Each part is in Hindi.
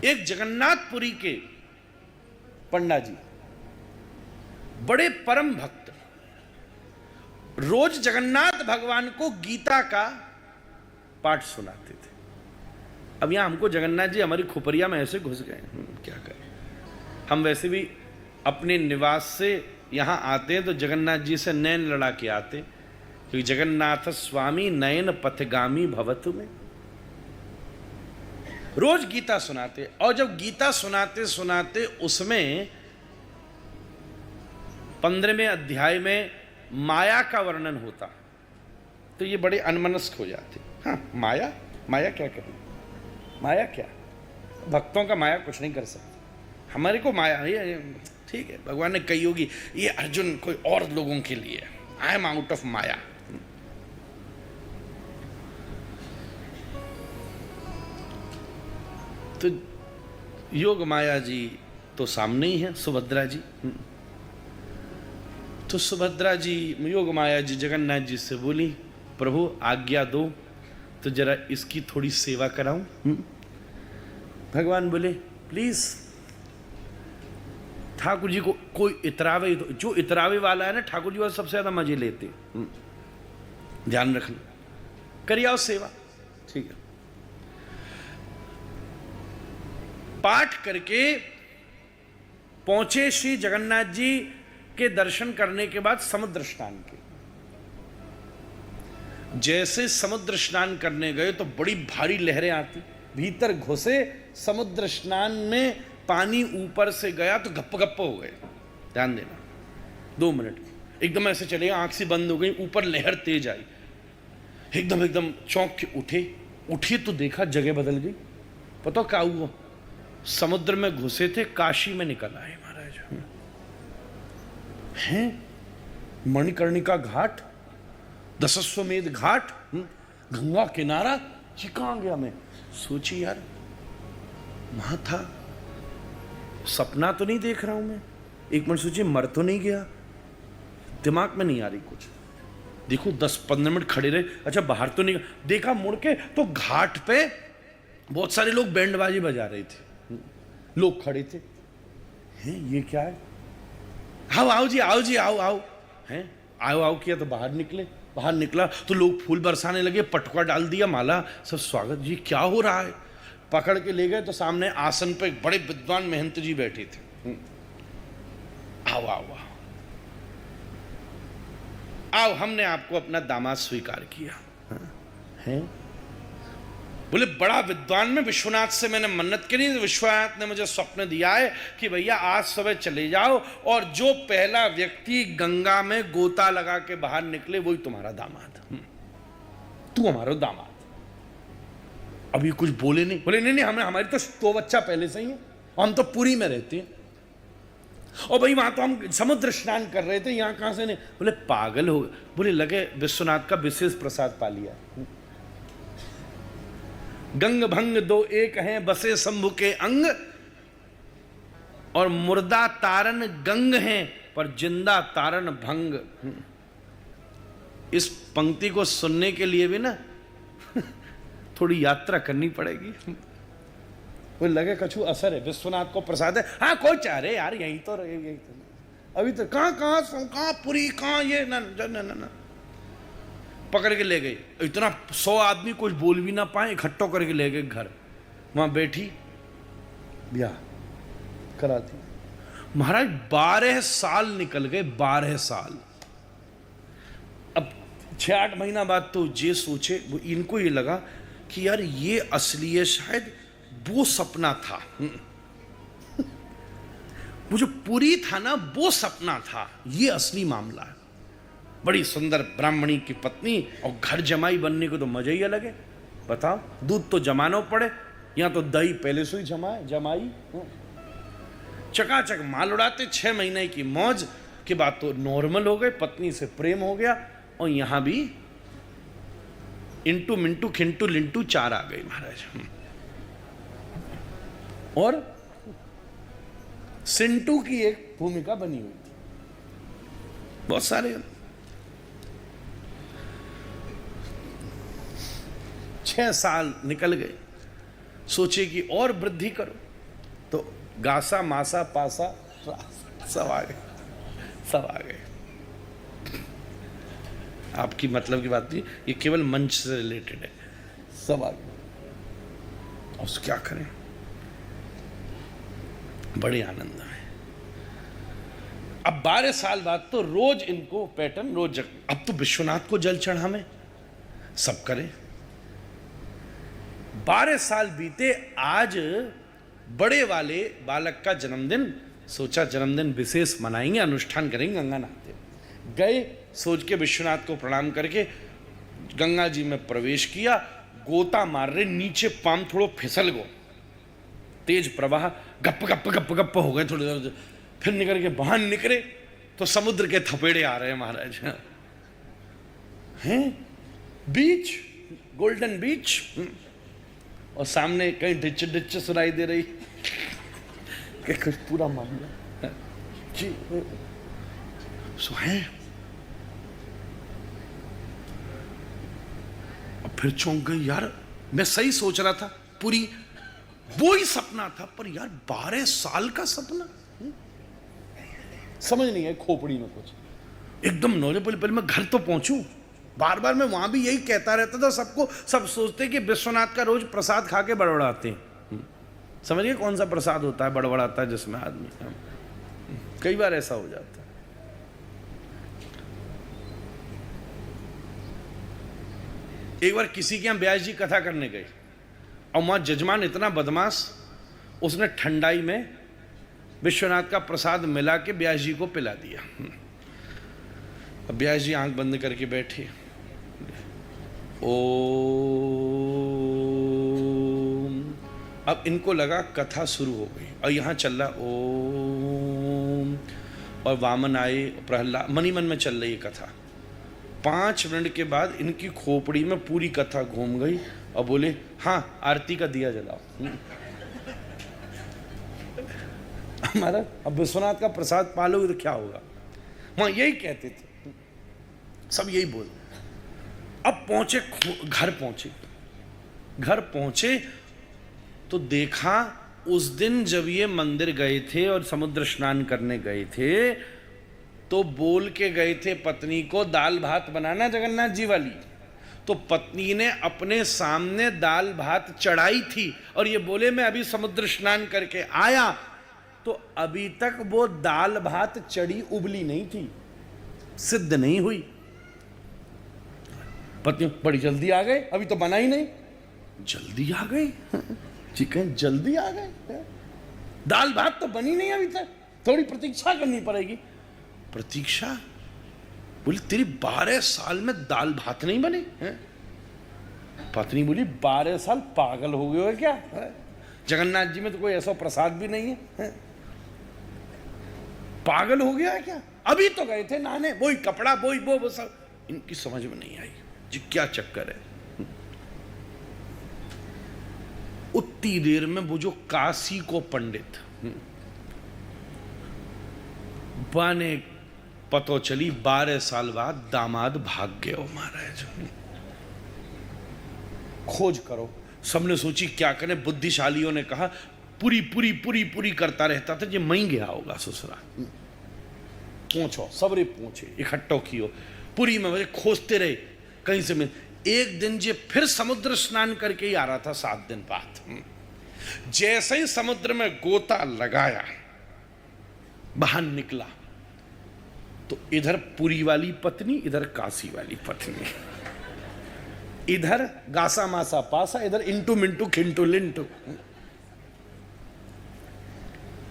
एक जगन्नाथपुरी के पंडा जी बड़े परम भक्त, रोज जगन्नाथ भगवान को गीता का पाठ सुनाते थे। अब यहां हमको जगन्नाथ जी हमारी खोपरिया में ऐसे घुस गए, क्या करें। हम वैसे भी अपने निवास से यहां आते हैं तो जगन्नाथ जी से नैन लड़ा के आते, क्योंकि जगन्नाथ स्वामी नयन पथगामी भवतु में रोज गीता सुनाते। और जब गीता सुनाते सुनाते उसमें 15वें अध्याय में माया का वर्णन होता तो ये बड़े अनमनस्क हो जाते। हाँ, माया माया क्या करें, माया क्या, भक्तों का माया कुछ नहीं कर सकती, हमारे को माया ये ठीक है। भगवान ने कही होगी ये अर्जुन कोई और लोगों के लिए, आई एम आउट ऑफ माया। तो योग माया जी तो सामने ही है, सुभद्रा जी। तो सुभद्रा जी योग माया जी जगन्नाथ जी से बोली, प्रभु आज्ञा दो तो जरा इसकी थोड़ी सेवा कराऊं। भगवान बोले प्लीज। ठाकुर जी को कोई इतरावे, जो इतरावे वाला है ना ठाकुर जी वाला सबसे ज्यादा मजे लेते, ध्यान रखना, करिए सेवा, ठीक है। पाठ करके पहुंचे श्री जगन्नाथ जी के दर्शन करने के बाद समुद्र स्नान के। जैसे समुद्र स्नान करने गए तो बड़ी भारी लहरें आती, भीतर घुसे समुद्र स्नान में, पानी ऊपर से गया तो गप्प गप्प हो गए। ध्यान देना, 2 मिनट एकदम ऐसे चले, आंख से बंद हो गई, ऊपर लहर तेज आई, एकदम चौंक के उठे तो देखा जगह बदल गई। पता क्या हुआ, समुद्र में घुसे थे, काशी में निकल आए महाराज। हैं मणिकर्णिका घाट, दशाश्वमेध घाट, गंगा किनारा, ये कहां गया। मैं सोची यार वहां था, सपना तो नहीं देख रहा हूं मैं, एक मिनट सोचिए मर तो नहीं गया, दिमाग में नहीं आ रही कुछ। देखो 10-15 मिनट खड़े रहे, अच्छा बाहर तो नहीं, देखा मुड़ के तो घाट पे बहुत सारे लोग बैंडबाजी बजा रहे थे, लोग खड़े थे। हैं ये क्या है, आओ जी आओ जी आओ आओ, हैं आओ किया तो बाहर निकला तो लोग फूल बरसाने लगे, पटुआ डाल दिया, माला, सब स्वागत जी, क्या हो रहा है। पकड़ के ले गए तो सामने आसन पे बड़े विद्वान महंत जी बैठे थे। आओ आओ आओ आओ, हमने आपको अपना दामाद स्वीकार किया है। बोले बड़ा विद्वान में, विश्वनाथ से मैंने मन्नत करी, विश्वनाथ ने मुझे स्वप्न दिया है कि भैया आज सुबह चले जाओ और जो पहला व्यक्ति गंगा में गोता लगा के बाहर निकले वही तुम्हारा दामाद, तू हमारा दामाद। अभी कुछ बोले नहीं, बोले नहीं हमारी तो बच्चा पहले से ही है, हम तो पुरी में रहते हैं, और भाई वहां तो हम समुद्र स्नान कर रहे थे, यहां कहां से नहीं। बोले पागल हो गए, बोले लगे विश्वनाथ का विशेष प्रसाद पा लिया। गंग भंग 2 एक हैं, बसे शंभु के अंग, और मुर्दा तारन गंग हैं पर जिंदा तारन भंग। इस पंक्ति को सुनने के लिए भी ना थोड़ी यात्रा करनी पड़ेगी। वो लगे कछु असर है, विश्वनाथ को प्रसाद है, हाँ कोई चाह रहे यार यही तो रहे, यही तो अभी तो कहां पुरी कहां ये ना पकड़ के ले गए। इतना 100 आदमी कुछ बोल भी ना पाए, इकट्ठो करके ले गए घर, वहां बैठी ब्याह कराती। महाराज 12 साल निकल गए, 12 साल। अब 6-8 महीना बाद तो ये सोचे, इनको ये लगा कि यार ये असली है, शायद वो सपना था, वो जो पूरी था ना वो सपना था, ये असली मामला है। बड़ी सुंदर ब्राह्मणी की पत्नी और घर जमाई बनने को तो मजा ही अलग है। बताओ, दूध तो जमाना पड़े, यहां तो दही पहले से ही जमाई, चकाचक माल उड़ाते। 6 महीने की मौज के बाद तो नॉर्मल हो गए, पत्नी से प्रेम हो गया, और यहां भी इंटू मिंटू खिंटू लिंटू 4 आ गए महाराज। और सिंटू की एक भूमिका बनी हुई थी, बहुत सारे। 6 साल निकल गए, सोचे कि और वृद्धि करो, तो गासा मासा पासा सब आ गए, सब आ गए। आपकी मतलब की बात नहीं, ये केवल मंच से रिलेटेड है, सब आ गए। और क्या करें, बड़े आनंद में। अब 12 साल बाद तो रोज इनको पैटर्न रोज अब तो विश्वनाथ को जल चढ़ावे, सब करें। 12 साल बीते, आज बड़े वाले बालक का जन्मदिन, सोचा जन्मदिन विशेष मनाएंगे, अनुष्ठान करेंगे, गंगा नहाते गए। सोच के विश्वनाथ को प्रणाम करके गंगा जी में प्रवेश किया, गोता मार रहे, नीचे पाम थोड़ो फिसल गो, तेज प्रवाह, गप गप गप गप हो गए थोड़ी देर, फिर निकल के बाहर निकले तो समुद्र के थपेड़े आ रहे हैं महाराज, हैं बीच, गोल्डन बीच, और सामने कहीं डिच डिच सुनाई दे रही कि कुछ पूरा मामला जी सो है। अब फिर चौंक गई, यार मैं सही सोच रहा था, पूरी वो ही सपना था, पर यार 12 साल का सपना, समझ नहीं है खोपड़ी में कुछ, एकदम नॉलेबल। पहले मैं घर तो पहुंचूं, बार बार मैं वहां भी यही कहता रहता था सबको, सब सोचते कि विश्वनाथ का रोज प्रसाद खा के बड़बड़ाते हैं। समझिए कौन सा प्रसाद होता है बड़बड़ाता है जिसमें आदमी, कई बार ऐसा हो जाता है। एक बार किसी के यहां व्यास जी कथा करने गए, और वहां जजमान इतना बदमाश, उसने ठंडाई में विश्वनाथ का प्रसाद मिला के व्यास जी को पिला दिया। अब व्यास जी आंख बंद करके बैठे, ओम, अब इनको लगा कथा शुरू हो गई, और यहां चल रहा ओम, और वामन आए, प्रहलाद, मनी मन में चल रही है कथा। 5 मिनट के बाद इनकी खोपड़ी में पूरी कथा घूम गई, और बोले हाँ आरती का दिया जलाओ। हमारा अब विश्वनाथ का प्रसाद पालोगे तो क्या होगा, वहां यही कहते थे, सब यही बोल। अब पहुंचे, घर पहुंचे तो देखा, उस दिन जब ये मंदिर गए थे और समुद्र स्नान करने गए थे, तो बोल के गए थे पत्नी को दाल भात बनाना जगन्नाथ जी वाली, तो पत्नी ने अपने सामने दाल भात चढ़ाई थी, और ये बोले मैं अभी समुद्र स्नान करके आया, तो अभी तक वो दाल भात चढ़ी उबली नहीं थी, सिद्ध नहीं हुई। पत्नी बड़ी जल्दी आ गए, अभी तो बना ही नहीं, जल्दी आ गए, चिकन जल्दी आ गए, दाल भात तो बनी नहीं अभी तक, थोड़ी प्रतीक्षा करनी पड़ेगी। प्रतीक्षा? बोली तेरी 12 साल में दाल भात नहीं बने हैं? पत्नी बोली 12 साल पागल हो गए हो क्या? जगन्नाथ जी में तो कोई ऐसा प्रसाद भी नहीं है, पागल हो गया है क्या? अभी तो गए थे नहाने, वही कपड़ा वही वो सब। इनकी समझ में नहीं आई जी क्या चक्कर है। उतनी देर में वो जो काशी को पंडित बाने पतो चली 12 साल बाद दामाद भाग गए हो महाराज, खोज करो। सबने सोची क्या करें, बुद्धिशालियों ने कहा पूरी पूरी पूरी पूरी करता रहता था, ये मई गया होगा ससुराल। पहुंचो, सबरे पहुंचे, इकट्ठो कियो, पूरी में वजह खोजते रहे कहीं से मिल। एक दिन ये फिर समुद्र स्नान करके ही आ रहा था 7 दिन बाद, जैसे ही समुद्र में गोता लगाया बाहर निकला, तो इधर पुरी वाली पत्नी, इधर काशी वाली पत्नी, इधर गासा मासा पासा, इधर इंटू मिंटू खिंटू लिंटू।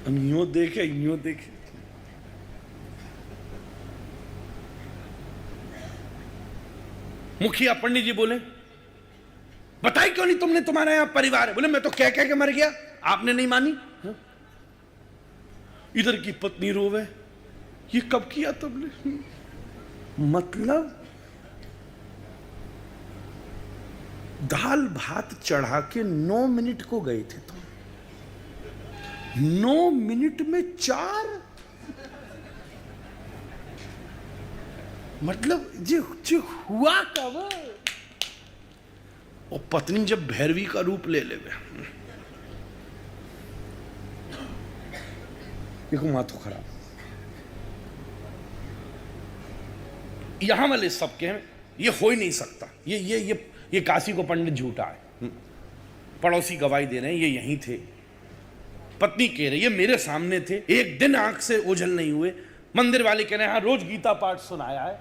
यूं देखे मुखिया पंडित जी बोले बताई क्यों नहीं तुमने, तुम्हारा यहां परिवार है। बोले मैं तो कह के मर गया, आपने नहीं मानी। इधर की पत्नी रोवे, ये कब किया तुमने? मतलब दाल भात चढ़ा के 9 मिनट को गए थे तुम, 9 मिनट में 4, मतलब जो हुआ कब? और पत्नी जब भैरवी का रूप ले ले, ये को माथो खराब। यहां वाले सबके हैं, ये हो ही नहीं सकता, ये काशी को पंडित झूठा है। पड़ोसी गवाही दे रहे हैं, ये यहीं थे। पत्नी कह रही है मेरे सामने थे, एक दिन आंख से ओझल नहीं हुए। मंदिर वाले कह रहे हैं हाँ रोज गीता पाठ सुनाया है।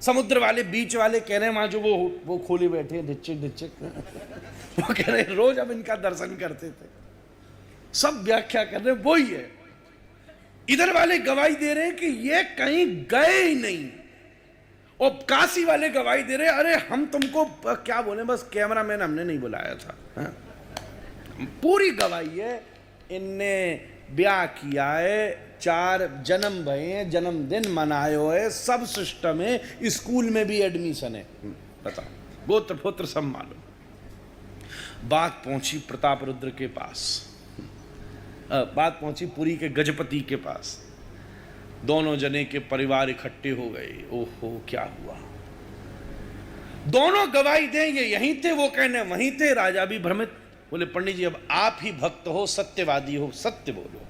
समुद्र वाले, बीच वाले कह रहे हैं वहां जो वो खोले बैठे ढिच्चिक ढिच्चिक वो कह रहे हैं रोज हम इनका दर्शन करते थे। सब व्याख्या कर रहे हैं वही है। इधर वाले गवाही दे रहे हैं कि ये कहीं गए ही नहीं, और काशी वाले गवाही दे रहे हैं अरे हम तुमको क्या बोले, बस कैमरामैन हमने नहीं बुलाया था। हाँ? पूरी गवाही है। इनने ब्याह किया है, 4 जन्म भये हैं, जन्मदिन मनायो है, सब सिस्टम है, स्कूल में भी एडमिशन है। बताओ, गोत्र पुत्र सब मालूम। बात पहुंची प्रताप रुद्र के पास, बात पहुंची पुरी के गजपति के पास। दोनों जने के परिवार इकट्ठे हो गए। ओहो क्या हुआ। दोनों गवाही दें ये यहीं थे, वो कहने वहीं थे। राजा भी भ्रमित, बोले पंडित जी अब आप ही भक्त हो, सत्यवादी हो, सत्य बोलो।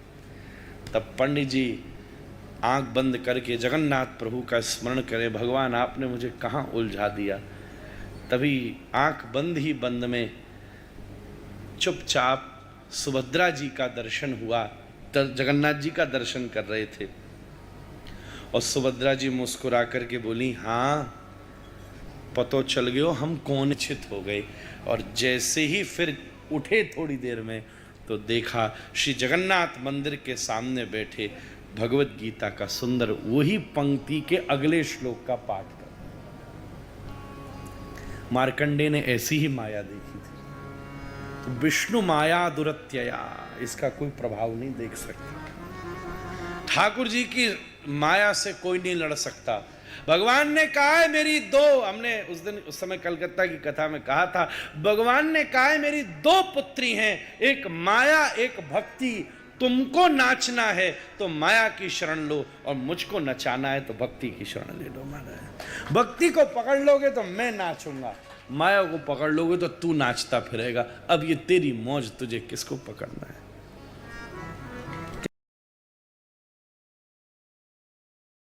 तब पंडित जी आंख बंद करके जगन्नाथ प्रभु का स्मरण करें, भगवान आपने मुझे कहाँ उलझा दिया। तभी आंख बंद ही बंद में चुपचाप सुभद्रा जी का दर्शन हुआ। जगन्नाथ जी का दर्शन कर रहे थे और सुभद्रा जी मुस्कुरा करके बोली हाँ पतो चल गयो हम कौन चित हो गए। और जैसे ही फिर उठे थोड़ी देर में तो देखा श्री जगन्नाथ मंदिर के सामने बैठे भगवत गीता का सुंदर वही पंक्ति के अगले श्लोक का पाठ कर। मार्कंडे ने ऐसी ही माया देखी थी। तो विष्णु माया दुरत्यया, इसका कोई प्रभाव नहीं देख सकता। ठाकुर जी की माया से कोई नहीं लड़ सकता। भगवान ने कहा है मेरी 2, हमने उस समय कलकत्ता की कथा में कहा था, भगवान ने कहा है मेरी 2 पुत्री हैं, एक माया एक भक्ति। तुमको नाचना है तो माया की शरण लो और मुझको नचाना है तो भक्ति की शरण ले लो। माना भक्ति को पकड़ लोगे तो मैं नाचूंगा, माया को पकड़ लोगे तो तू नाचता फिरेगा। अब ये तेरी मौज, तुझे किसको पकड़ना है।